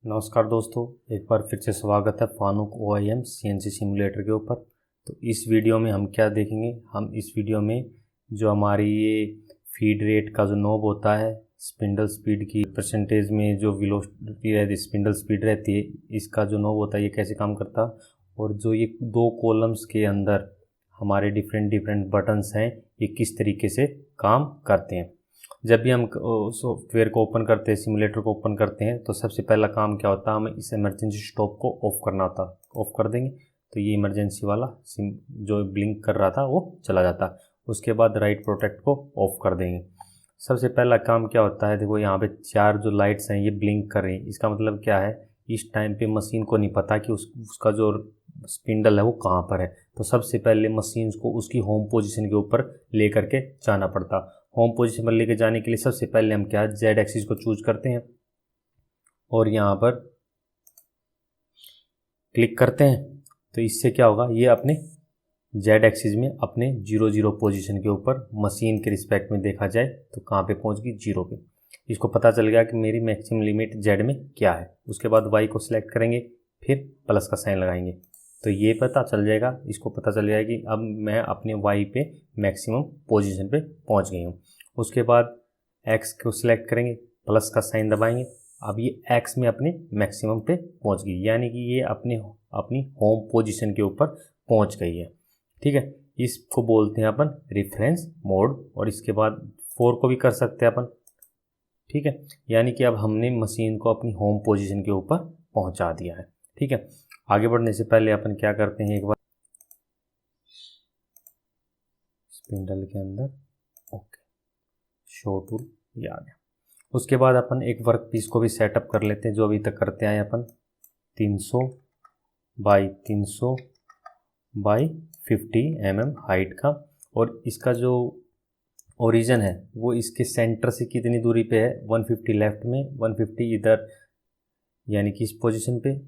नमस्कार दोस्तों, एक बार फिर से स्वागत है फानुक OIM CNC सिमुलेटर के ऊपर। तो इस वीडियो में हम क्या देखेंगे, हम इस वीडियो में जो हमारी ये फीड रेट का जो नॉब होता है, स्पिंडल स्पीड की परसेंटेज में जो वेलोसिटी रहती है, स्पिंडल स्पीड रहती है, इसका जो नॉब होता है ये कैसे काम करता है, और जो ये दो कॉलम्स के अंदर हमारे डिफरेंट बटन्स हैं ये किस तरीके से काम करते हैं। जब भी हम सॉफ्टवेयर को ओपन करते हैं, सिमुलेटर को ओपन करते हैं, तो सबसे पहला काम क्या होता है, हमें इस इमरजेंसी स्टॉप को ऑफ करना होता है। ऑफ कर देंगे तो ये इमरजेंसी वाला जो ब्लिंक कर रहा था वो चला जाता। उसके बाद राइट प्रोटेक्ट को ऑफ कर देंगे। सबसे पहला काम क्या होता है, देखो यहाँ पे चार जो लाइट्स हैं ये ब्लिंक कर रही हैं। इसका मतलब क्या है, इस टाइम पे मशीन को नहीं पता कि उसका जो स्पिंडल है वो कहाँ पर है। तो सबसे पहले मशीन को उसकी होम पोजीशन के ऊपर ले करके जाना पड़ता। होम पोजीशन पर लेके जाने के लिए सबसे पहले हम क्या जेड एक्सिस को चूज करते हैं और यहाँ पर क्लिक करते हैं। तो इससे क्या होगा, ये अपने जेड एक्सिस में अपने 0 पोजीशन के ऊपर मशीन के रिस्पेक्ट में देखा जाए तो कहाँ पे पहुँच गई, 0 पे। इसको पता चल गया कि मेरी मैक्सिमम लिमिट जेड में क्या है। उसके बाद वाई को सिलेक्ट करेंगे, फिर प्लस का साइन लगाएंगे तो ये पता चल जाएगा, इसको पता चल जाएगा कि अब मैं अपने वाई पे मैक्सिमम पोजीशन पे पहुँच गई हूँ। उसके बाद एक्स को सिलेक्ट करेंगे, प्लस का साइन दबाएंगे। अब ये एक्स में अपने मैक्सिमम पे पहुंच गई, यानी कि ये अपनी होम पोजीशन के ऊपर पहुंच गई है। ठीक है, इसको बोलते हैं अपन रेफरेंस मोड। और इसके बाद 4 को भी कर सकते हैं अपन। ठीक है, यानी कि अब हमने मशीन को अपनी होम पोजीशन के ऊपर पहुंचा दिया है। ठीक है, आगे बढ़ने से पहले अपन क्या करते हैं, एक बार स्पिंडल के अंदर ओके शो टूल ये आ गया। उसके बाद अपन एक वर्क पीस को भी सेटअप कर लेते हैं, जो अभी तक करते आए अपन 300 बाई 300 बाई 50 mm हाइट का। और इसका जो ओरिजिन है वो इसके सेंटर से कितनी दूरी पे है, 150 लेफ्ट में, 150 इधर यानी कि इस पोजीशन पे,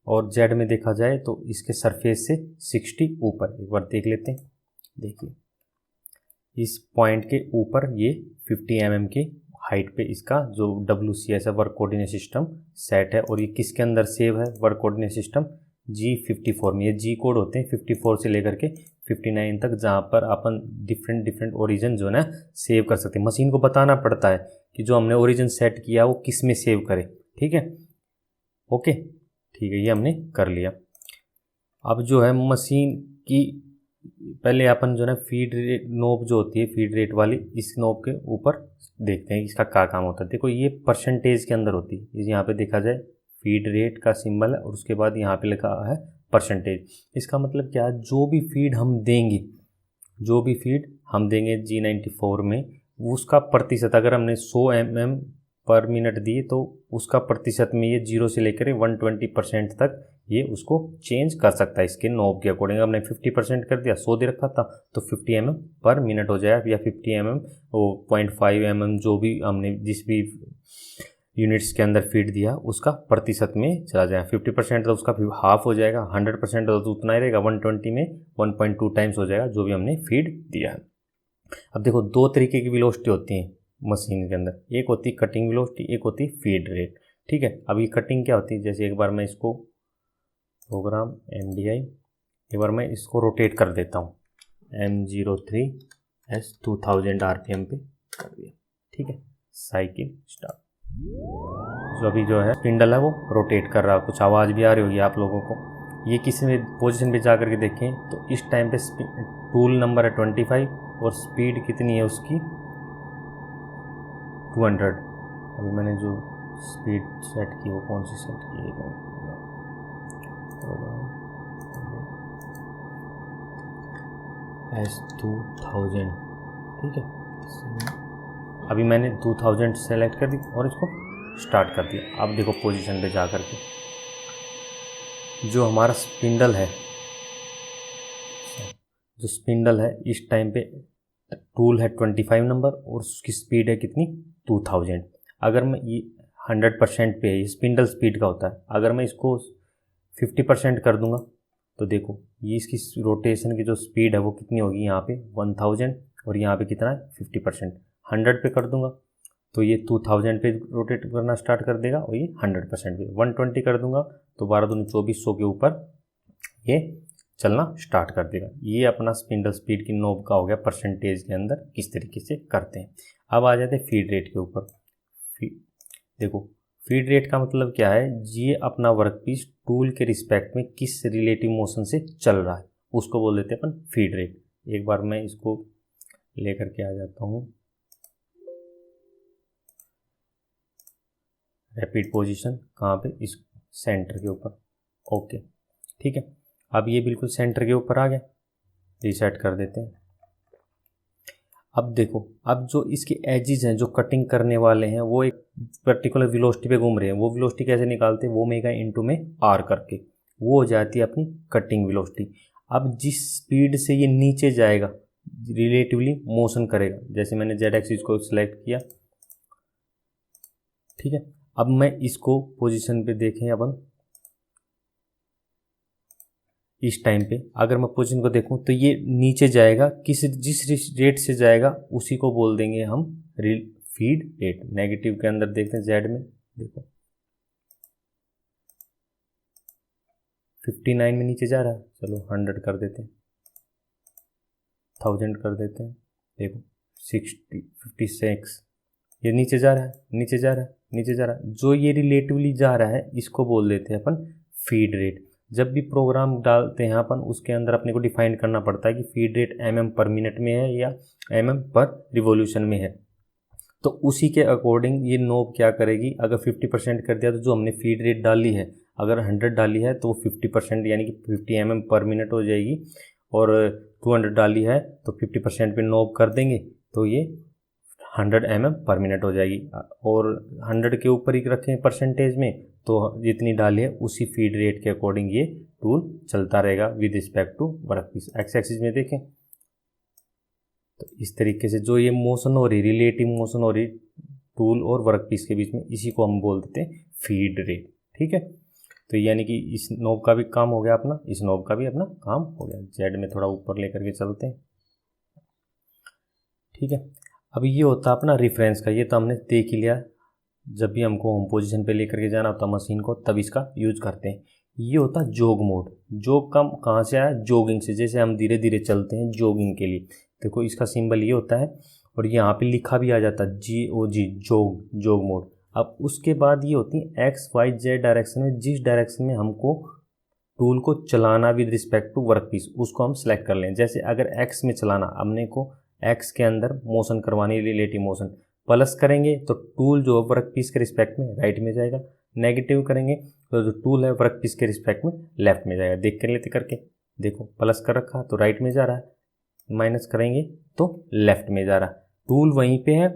और जेड में देखा जाए तो इसके सरफेस से 60 ऊपर। एक बार देख लेते हैं। देखिए इस पॉइंट के ऊपर ये 50 mm की हाइट पे इसका जो WCS है, वर्क कोऑर्डिनेट सिस्टम सेट है। और ये किसके अंदर सेव है, वर्क कोऑर्डिनेट सिस्टम G54 में। ये G कोड होते हैं 54 से लेकर के 59 तक, जहाँ पर अपन डिफरेंट ओरिजिन जो है ना सेव कर सकते हैं। मशीन को बताना पड़ता है कि जो हमने ओरिजिन सेट किया वो किस में सेव करे। ठीक है, ओके ठीक है, ये हमने कर लिया। अब जो है मशीन की पहले अपन जो है फीड रेट नोब जो होती है, फीड रेट वाली, इस नोब के ऊपर देखते हैं इसका क्या काम होता है। देखो ये परसेंटेज के अंदर होती है, यहाँ पे देखा जाए फीड रेट का सिंबल है और उसके बाद यहाँ पे लिखा है परसेंटेज। इसका मतलब क्या है, जो भी फीड हम देंगे G94 में, उसका प्रतिशत अगर हमने 100 mm पर मिनट दिए तो उसका प्रतिशत में ये 0 से लेकर 120% तक ये उसको चेंज कर सकता है इसके नॉब के अकॉर्डिंग। हमने 50% कर दिया, 100 दे रखा था तो 50 mm पर मिनट हो जाएगा, या 50 mm वो 0.5 mm जो भी हमने जिस भी यूनिट्स के अंदर फीड दिया उसका प्रतिशत में चला जाएगा। 50% तो उसका हाफ हो जाएगा, 100% तो उतना ही रहेगा, 120 में 1.2 टाइम्स हो जाएगा जो भी हमने फीड दिया है। अब देखो दो तरीके की वेलोसिटी होती है मशीन के अंदर, एक होती है कटिंग वेलोसिटी, एक होती है फीड रेट। ठीक है, अब ये कटिंग क्या होती है, जैसे एक बार मैं इसको प्रोग्राम MDI, एक बार मैं इसको रोटेट कर देता हूँ M03S 2000 RPM पे कर दिया। ठीक है, साइकिल स्टार्ट। जो अभी जो है स्पिंडल है वो रोटेट कर रहा है, कुछ आवाज़ भी आ रही होगी आप लोगों को। ये किसी में पोजीशन पे जा करके देखें तो इस टाइम पे टूल नंबर है 25 और स्पीड कितनी है उसकी 200। अभी मैंने जो स्पीड सेट की वो कौन सी सेट की है, S2000। ठीक है, अभी मैंने 2000 सेलेक्ट कर दी और इसको स्टार्ट कर दिया। अब देखो पोजीशन पे जा करके जो हमारा स्पिंडल है इस टाइम पे टूल है 25 नंबर और उसकी स्पीड है कितनी 2000। अगर मैं ये 100% पे है, ये स्पिंडल स्पीड का होता है, अगर मैं इसको 50% कर दूंगा तो देखो ये इसकी रोटेशन की जो स्पीड है वो कितनी होगी, यहाँ पे 1000 और यहाँ पे कितना है 50%। 100 पे कर दूंगा तो ये 2000 पे रोटेट करना स्टार्ट कर देगा और ये 100% पे 120 कर दूंगा तो 12 दूनी 2400 के ऊपर ये चलना स्टार्ट कर देगा। ये अपना स्पिंडल स्पीड की नोब का हो गया परसेंटेज के अंदर किस तरीके से करते हैं। अब आ जाते हैं फीड रेट के ऊपर। देखो फीड रेट का मतलब क्या है, ये अपना वर्कपीस टूल के रिस्पेक्ट में किस रिलेटिव मोशन से चल रहा है उसको बोल देते हैं अपन फीड रेट। एक बार मैं इसको लेकर के आ जाता हूँ रैपिड पोजीशन कहाँ पे, इस सेंटर के ऊपर। ओके ठीक है, अब ये बिल्कुल सेंटर के ऊपर आ गया, रीसेट कर देते हैं। अब देखो, अब जो इसके एजिज हैं जो कटिंग करने वाले हैं वो एक पर्टिकुलर वेलोसिटी पे घूम रहे हैं। वो वेलोसिटी कैसे निकालते हैं, वो ओमेगा इनटू में आर करके वो हो जाती है अपनी कटिंग वेलोसिटी। अब जिस स्पीड से ये नीचे जाएगा रिलेटिवली मोशन करेगा, जैसे मैंने जेड एक्सिस को सिलेक्ट किया, ठीक है। अब मैं इसको पोजीशन पे देखें अपन, इस टाइम पे अगर मैं पोजीशन को देखूं तो ये नीचे जाएगा, जिस रेट से जाएगा उसी को बोल देंगे हम फीड रेट। नेगेटिव के अंदर देखते हैं जेड में, देखो 59 में नीचे जा रहा है, चलो 100 कर देते हैं, 1000 कर देते हैं, देखो 60 56 ये नीचे जा रहा है, नीचे जा रहा है, नीचे जा रहा है। जो ये रिलेटिवली जा रहा है इसको बोल देते हैं अपन फीड रेट। जब भी प्रोग्राम डालते हैं अपन उसके अंदर अपने को डिफाइन करना पड़ता है कि फीड रेट mm पर मिनट में है या mm पर रिवॉल्यूशन में है। तो उसी के अकॉर्डिंग ये नोब क्या करेगी, अगर 50% कर दिया तो जो हमने फीड रेट डाली है, अगर 100 डाली है तो वो 50% यानी कि 50 mm पर मिनट हो जाएगी, और 200 डाली है तो 50% पे नोब कर देंगे तो ये 100 mm पर मिनट हो जाएगी। और 100 के ऊपर ही रखें परसेंटेज में तो जितनी डाली है उसी फीड रेट के अकॉर्डिंग ये टूल चलता रहेगा with respect to workpiece. X axis में देखें तो इस तरीके से जो ये मोशन हो रही, रिलेटिव मोशन हो रही टूल और वर्कपीस के बीच में, इसी को हम बोल देते हैं फीड रेट। ठीक है, तो यानी कि इस नोब का भी काम हो गया अपना, इस नोब का भी अपना काम हो गया। जेड में थोड़ा ऊपर लेकर के चलते हैं, ठीक है। अब ये होता है अपना रेफरेंस का, ये तो हमने देख ही लिया। जब भी हमको होम पोजीशन पे लेकर के जाना होता है मशीन को तब इसका यूज करते हैं। ये होता है जोग मोड। जोग कम कहाँ से आया, जोगिंग से। जैसे हम धीरे धीरे चलते हैं जोगिंग के लिए, देखो इसका सिंबल ये होता है और यहाँ पे लिखा भी आ जाता है GOG, जोग मोड। अब उसके बाद ये होती है XYZ डायरेक्शन में, जिस डायरेक्शन में हमको टूल को चलाना विद रिस्पेक्ट टू वर्कपीस उसको हम सेलेक्ट कर लें। जैसे अगर X में चलाना, हमने को X के अंदर मोशन करवानी, रिलेटिव मोशन, प्लस करेंगे तो टूल जो वर्कपीस के रिस्पेक्ट में राइट में जाएगा, नेगेटिव करेंगे तो जो टूल है वर्कपीस के रिस्पेक्ट में लेफ्ट में जाएगा। देख कर लेते करके, देखो प्लस कर रखा तो राइट में जा रहा है, माइनस करेंगे तो लेफ्ट में जा रहा है। टूल वहीं पे है,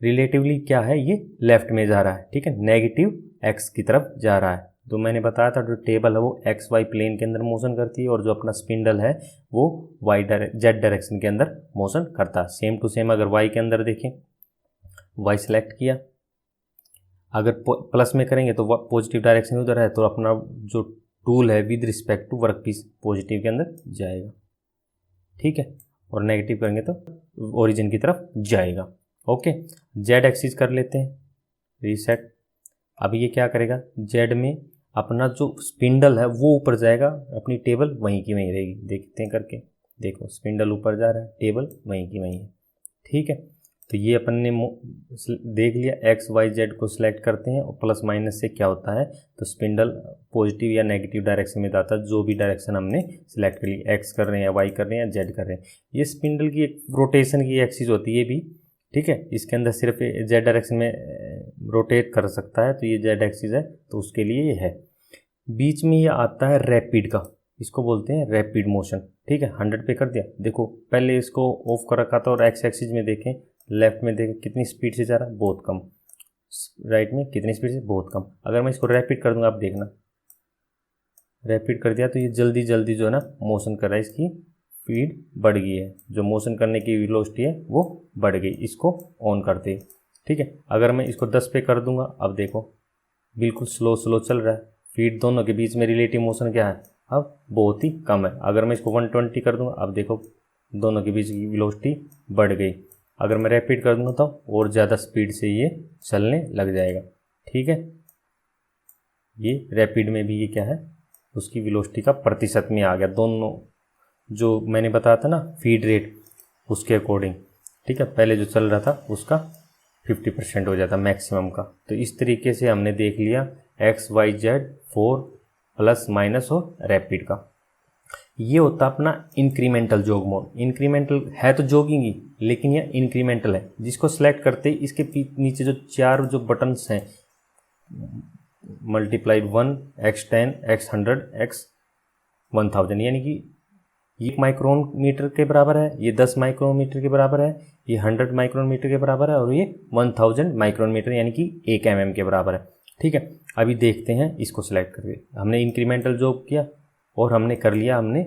रिलेटिवली क्या है ये लेफ्ट में जा रहा है, ठीक है, नेगेटिव X की तरफ जा रहा है। तो मैंने बताया था जो टेबल है वो XY प्लेन के अंदर मोशन करती है और जो अपना स्पिंडल है वो Z डायरेक्शन के अंदर मोशन करता है। सेम टू सेम अगर Y के अंदर देखें, Y सेलेक्ट किया, अगर प्लस में करेंगे तो पॉजिटिव डायरेक्शन उधर है तो अपना जो टूल है with respect to workpiece positive के अंदर जाएगा, ठीक है, और नेगेटिव करेंगे तो ओरिजिन की तरफ जाएगा। ओके, जेड एक्सिस कर लेते हैं, रीसेट। अब ये क्या करेगा, जेड में अपना जो स्पिंडल है वो ऊपर जाएगा, अपनी टेबल वहीं की वहीं रहेगी। देखते हैं करके, देखो स्पिंडल ऊपर जा रहा है, टेबल वहीं की वहीं है, ठीक है। तो ये अपन ने देख लिया, XYZ को सिलेक्ट करते हैं और प्लस माइनस से क्या होता है तो स्पिंडल पॉजिटिव या नेगेटिव डायरेक्शन में जाता है। जो भी डायरेक्शन हमने सिलेक्ट कर ली, X कर रहे हैं या Y कर रहे हैं या Z कर रहे हैं। ये स्पिंडल की एक रोटेशन की एक्सिस होती है भी, ठीक है। इसके अंदर सिर्फ Z डायरेक्शन में रोटेट कर सकता है, तो ये Z एक्सिस है तो उसके लिए ये है। बीच में ये आता है रैपिड का, इसको बोलते हैं रैपिड मोशन, ठीक है। 100 पे कर दिया, देखो पहले इसको ऑफ कर रखा था और X एक्सिस में देखें, लेफ्ट में देखें कितनी स्पीड से जा रहा है, बहुत कम। राइट में कितनी स्पीड से, बहुत कम। अगर मैं इसको रैपिड कर दूंगा, आप देखना, रैपिड कर दिया तो ये जल्दी जल्दी जो है ना मोशन कर रहा है, इसकी स्पीड बढ़ गई है, जो मोशन करने की वेलोसिटी है वो बढ़ गई। इसको ऑन करते, ठीक है। अगर मैं इसको 10 पे कर दूंगा, अब देखो बिल्कुल स्लो स्लो चल रहा है। फीड दोनों के बीच में रिलेटिव मोशन क्या है, अब बहुत ही कम है। अगर मैं इसको 120 कर दूंगा, अब देखो दोनों के बीच की वेलोसिटी बढ़ गई। अगर मैं रैपिड कर दूँगा तो और ज़्यादा स्पीड से ये चलने लग जाएगा। ठीक है, ये रैपिड में भी ये क्या है, उसकी वेलोसिटी का प्रतिशत में आ गया, दोनों जो मैंने बताया था ना फीड रेट उसके अकॉर्डिंग। ठीक है, पहले जो चल रहा था उसका 50% हो जाता मैक्सिमम का। तो इस तरीके से हमने देख लिया X Y Z 4 plus minus और रैपिड का। ये होता अपना इंक्रीमेंटल जॉग मोड। इंक्रीमेंटल है तो जॉगिंग ही, लेकिन यह इंक्रीमेंटल है, जिसको सेलेक्ट करते ही इसके नीचे जो 4 जो बटन्स हैं मल्टीप्लाइड 1 x10 x100 x1000, यानी कि ये 1 माइक्रोमीटर के बराबर है, ये 10 माइक्रोमीटर के बराबर है, ये 100 माइक्रोमीटर के बराबर है और ये 1000 माइक्रोमीटर यानी कि 1 mm के बराबर है। ठीक है, अभी देखते हैं इसको सिलेक्ट करके। हमने इंक्रीमेंटल जॉब किया और हमने कर लिया हमने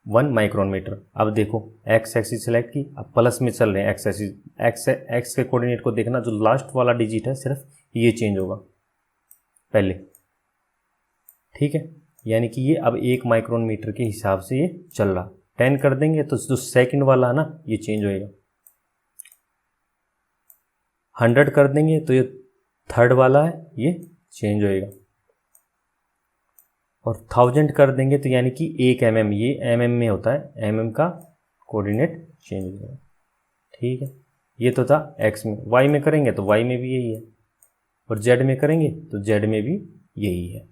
1 माइक्रोमीटर। अब देखो एक्स एक्सिस सेलेक्ट की, अब प्लस में चल रहे हैं एक्स एक्सिस। एक्स के कोऑर्डिनेट को देखना, जो लास्ट वाला डिजिट है सिर्फ ये चेंज होगा पहले। ठीक है, यानी कि ये अब 1 माइक्रोमीटर के हिसाब से ये चल रहा। 10 कर देंगे तो जो सेकंड वाला है ना ये चेंज होएगा। 100 कर देंगे तो ये थर्ड वाला है ये चेंज होएगा। और 1000 कर देंगे तो यानी कि 1 mm, ये mm में होता है, mm का कोऑर्डिनेट चेंज हो जाएगा। ठीक है, ये तो था x में। y में करेंगे तो y में भी यही है, और z में करेंगे तो z में भी यही है।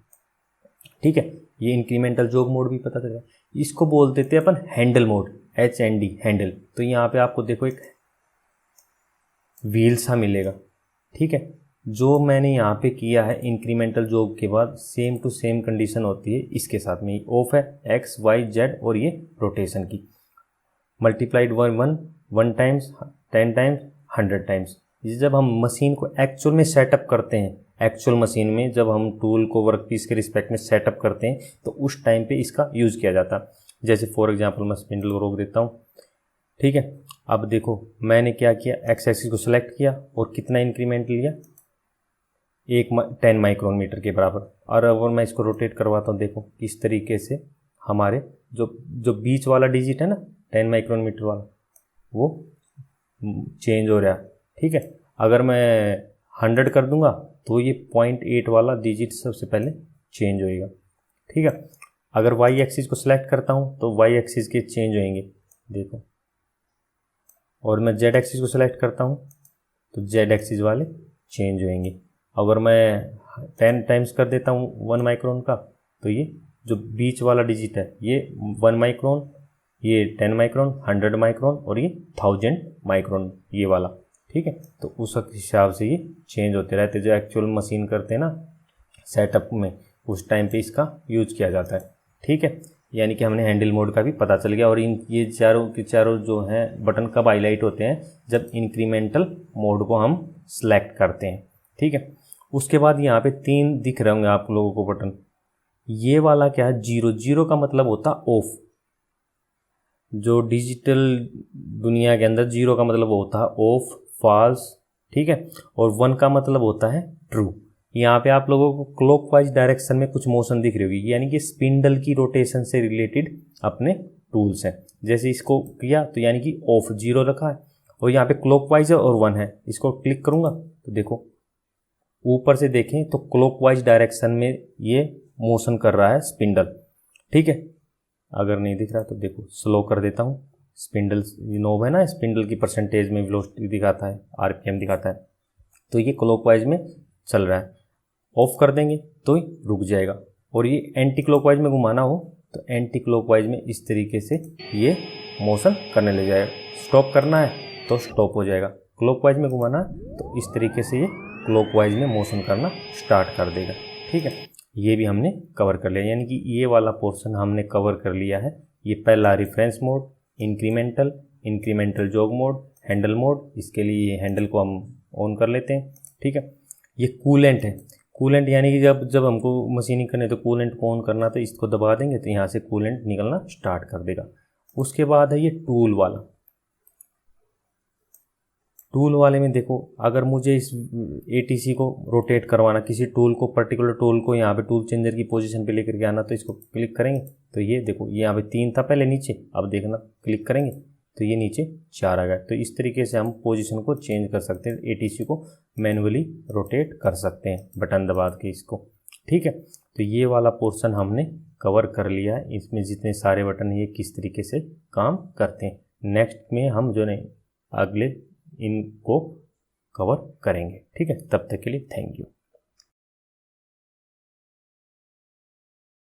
ठीक है, ये इंक्रीमेंटल जॉग मोड भी पता चलेगा। इसको बोल देते हैं अपन हैंडल मोड, HND हैंडल। तो यहाँ पे आपको देखो एक व्हील सा मिलेगा। ठीक है, जो मैंने यहाँ पे किया है इंक्रीमेंटल जॉब के बाद सेम टू सेम कंडीशन होती है इसके साथ में। ऑफ है एक्स वाई जेड और ये रोटेशन की मल्टीप्लाइड 1 टाइम्स 10 टाइम्स 100 टाइम्स। ये जब हम मशीन को एक्चुअल में सेटअप करते हैं, एक्चुअल मशीन में जब हम टूल को वर्कपीस के रिस्पेक्ट में सेटअप करते हैं तो उस टाइम पे इसका यूज़ किया जाता है। जैसे फॉर एग्जांपल मैं स्पिंडल को रोक देता हूँ। ठीक है, अब देखो मैंने क्या किया, एक्स एक्सिस को सिलेक्ट किया और कितना इंक्रीमेंट लिया, 10 माइक्रोमीटर के बराबर। और अगर मैं इसको रोटेट करवाता हूँ, देखो इस तरीके से हमारे जो बीच वाला डिजिट है ना 10 माइक्रोमीटर वाला वो चेंज हो रहा है। ठीक है, अगर मैं 100 कर दूंगा तो ये 0.8 वाला डिजिट सबसे पहले चेंज होएगा। ठीक है, अगर वाई एक्सिस को सिलेक्ट करता हूँ तो वाई एक्सिस के चेंज होंगे देखो, और मैं जेड एक्सिस को सिलेक्ट करता हूँ तो जेड एक्सिस वाले चेंज होंगे। अगर मैं 10 टाइम्स कर देता हूँ 1 माइक्रोन का तो ये जो बीच वाला डिजिट है ये 1 माइक्रोन, ये 10 माइक्रोन, 100 माइक्रोन और ये 1000 माइक्रोन ये वाला। ठीक है, तो उस हिसाब से ये चेंज होते रहते, जो एक्चुअल मशीन करते हैं ना सेटअप में उस टाइम पे इसका यूज किया जाता है। ठीक है, यानी कि हमने हैंडल मोड का भी पता चल गया। और इन ये चारों के चारों जो हैं बटन कब हाईलाइट होते हैं, जब इंक्रीमेंटल मोड को हम सेलेक्ट करते हैं। ठीक है, उसके बाद यहाँ पे 3 दिख रहे होंगे आप लोगों को बटन। ये वाला क्या है, 0 का मतलब होता ऑफ। जो डिजिटल दुनिया के अंदर 0 का मतलब होता है ऑफ, फॉल्स। ठीक है, और 1 का मतलब होता है ट्रू। यहाँ पे आप लोगों को क्लॉकवाइज डायरेक्शन में कुछ मोशन दिख रही होगी, यानी कि स्पिंडल की रोटेशन से रिलेटेड अपने टूल्स हैं। जैसे इसको किया तो यानी कि ऑफ 0 रखा है, और यहाँ पे क्लॉकवाइज है और 1 है। इसको क्लिक करूँगा तो देखो ऊपर से देखें तो क्लॉकवाइज डायरेक्शन में ये मोशन कर रहा है स्पिंडल। ठीक है, अगर नहीं दिख रहा तो देखो स्लो कर देता हूँ। स्पिंडल नोब है ना, स्पिंडल की परसेंटेज में वेलोसिटी दिखाता है, आरपीएम दिखाता है, तो ये क्लॉकवाइज में चल रहा है। ऑफ कर देंगे तो रुक जाएगा, और ये एंटी क्लॉकवाइज में घुमाना हो तो एंटी क्लॉकवाइज में इस तरीके से ये मोशन करने लग जाएगा। स्टॉप करना है तो स्टॉप हो जाएगा, क्लॉकवाइज में घुमाना है तो इस तरीके से ये क्लॉकवाइज में मोशन करना स्टार्ट कर देगा। ठीक है, ये भी हमने कवर कर लिया, यानी कि ये वाला पोर्शन हमने कवर कर लिया है। ये पहला reference mode, incremental jog mode, handle mode. इसके लिए ये हैंडल को हम ऑन कर लेते हैं। ठीक है, ये कूलेंट है। कूलेंट यानी कि जब हमको मशीनिंग करनी है तो कूलेंट को ऑन करना, तो इसको दबा देंगे तो यहाँ से कूलेंट निकलना स्टार्ट कर देगा। उसके बाद है ये टूल वाला। टूल वाले में देखो, अगर मुझे इस ATC को रोटेट करवाना, किसी टूल को पर्टिकुलर टूल को यहाँ पे टूल चेंजर की पोजीशन पे लेकर के आना, तो इसको क्लिक करेंगे तो ये देखो, ये यहाँ पे 3 था पहले नीचे, अब देखना क्लिक करेंगे तो ये नीचे 4 आ गया। तो इस तरीके से हम पोजीशन को चेंज कर सकते हैं, एटीसी को मैनुअली रोटेट कर सकते हैं बटन दबा के इसको। ठीक है, तो ये वाला पोर्शन हमने कवर कर लिया है, इसमें जितने सारे बटन ये किस तरीके से काम करते हैं। नेक्स्ट में हम जो है अगले इनको कवर करेंगे। ठीक है, तब तक के लिए थैंक यू।